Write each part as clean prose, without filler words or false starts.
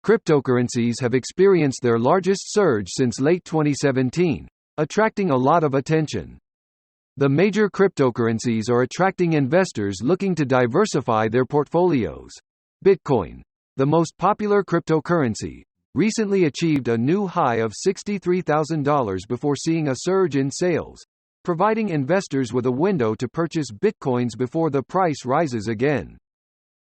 Cryptocurrencies have experienced their largest surge since late 2017, attracting a lot of attention. The major cryptocurrencies are attracting investors looking to diversify their portfolios. Bitcoin, the most popular cryptocurrency, recently achieved a new high of $63,000 before seeing a surge in sales, providing investors with a window to purchase Bitcoins before the price rises again.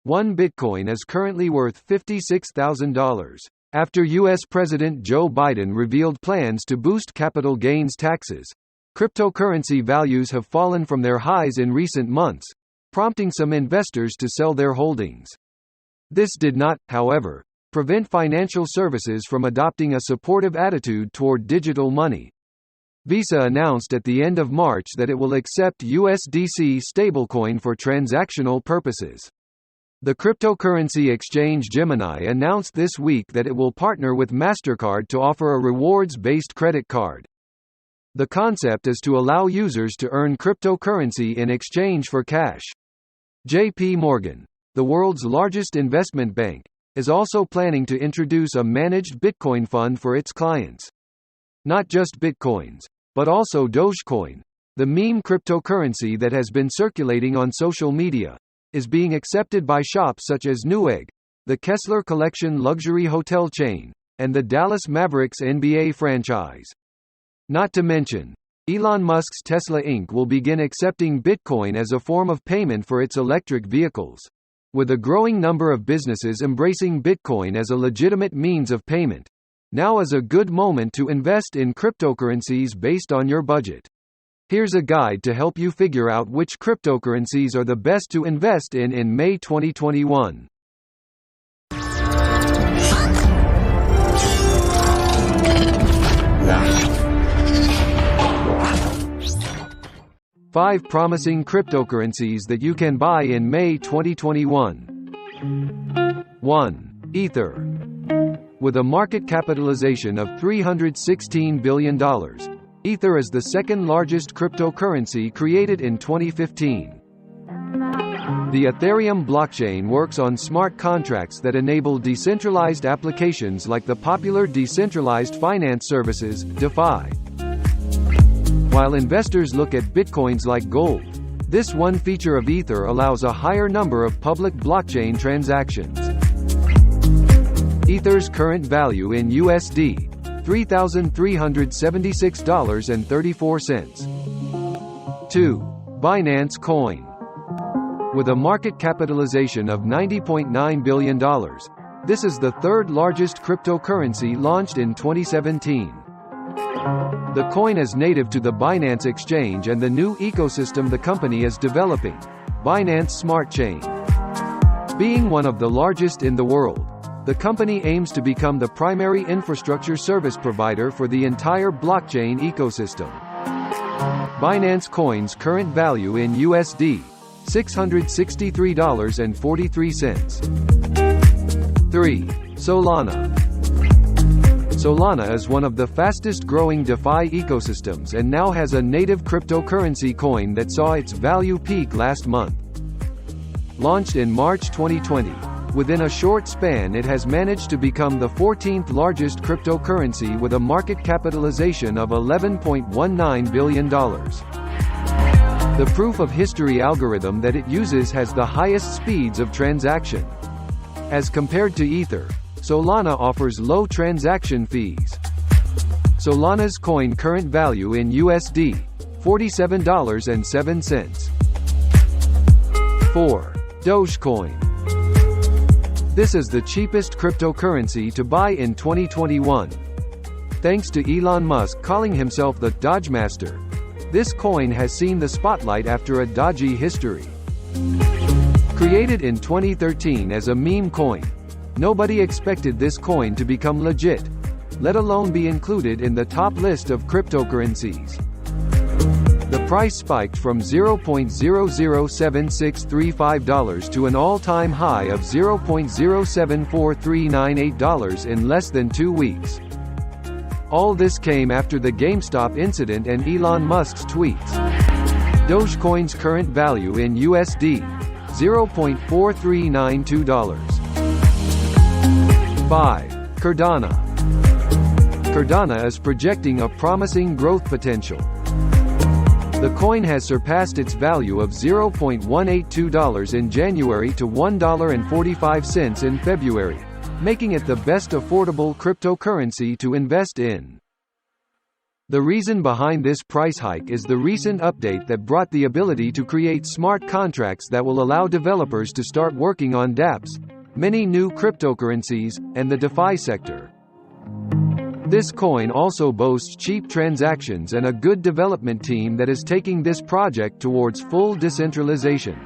One Bitcoin is currently worth $56,000. After U.S. President Joe Biden revealed plans to boost capital gains taxes, cryptocurrency values have fallen from their highs in recent months, prompting some investors to sell their holdings. This did not, however, prevent financial services from adopting a supportive attitude toward digital money. Visa announced at the end of March that it will accept USDC stablecoin for transactional purposes. The cryptocurrency exchange Gemini announced this week that it will partner with MasterCard to offer a rewards-based credit card. The concept is to allow users to earn cryptocurrency in exchange for cash. J.P. Morgan, the world's largest investment bank, is also planning to introduce a managed Bitcoin fund for its clients. Not just Bitcoins, but also Dogecoin, the meme cryptocurrency that has been circulating on social media, is being accepted by shops such as Newegg, the Kessler Collection luxury hotel chain, and the Dallas Mavericks NBA franchise. Not to mention, Elon Musk's Tesla Inc. will begin accepting Bitcoin as a form of payment for its electric vehicles. With a growing number of businesses embracing Bitcoin as a legitimate means of payment, now is a good moment to invest in cryptocurrencies based on your budget. Here's a guide to help you figure out which cryptocurrencies are the best to invest in May 2021. Five promising cryptocurrencies that you can buy in May 2021. 1. Ether. With a market capitalization of $316 billion, Ether is the second largest cryptocurrency created in 2015. The Ethereum blockchain works on smart contracts that enable decentralized applications like the popular decentralized finance services, DeFi. While investors look at Bitcoins like gold, this one feature of Ether allows a higher number of public blockchain transactions. Ether's current value in USD, $3,376.34. 2. Binance Coin. With a market capitalization of $90.9 billion, this is the third largest cryptocurrency launched in 2017. The coin is native to the Binance exchange and the new ecosystem the company is developing, Binance Smart Chain. Being one of the largest in the world, the company aims to become the primary infrastructure service provider for the entire blockchain ecosystem. Binance Coin's current value in USD, $663.43. 3. Solana. Solana is one of the fastest-growing DeFi ecosystems and now has a native cryptocurrency coin that saw its value peak last month. Launched in March 2020, within a short span it has managed to become the 14th largest cryptocurrency with a market capitalization of $11.19 billion. The proof-of-history algorithm that it uses has the highest speeds of transaction. As compared to Ether, Solana offers low transaction fees. Solana's coin current value in USD, $47.07. 4. Dogecoin. This is the cheapest cryptocurrency to buy in 2021. Thanks to Elon Musk calling himself the Dodgemaster, this coin has seen the spotlight after a dodgy history. Created in 2013 as a meme coin, nobody expected this coin to become legit, let alone be included in the top list of cryptocurrencies. The price spiked from $0.007635 to an all-time high of $0.074398 in less than 2 weeks. All this came after the GameStop incident and Elon Musk's tweets. Dogecoin's current value in USD, $0.4392. 5. Cardano. Cardano is projecting a promising growth potential. The coin has surpassed its value of $0.182 in January to $1.45 in February, making it the best affordable cryptocurrency to invest in. The reason behind this price hike is the recent update that brought the ability to create smart contracts that will allow developers to start working on dApps, many new cryptocurrencies, and the DeFi sector. This coin also boasts cheap transactions and a good development team that is taking this project towards full decentralization.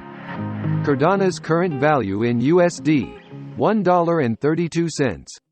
Cardano's current value in USD $1.32.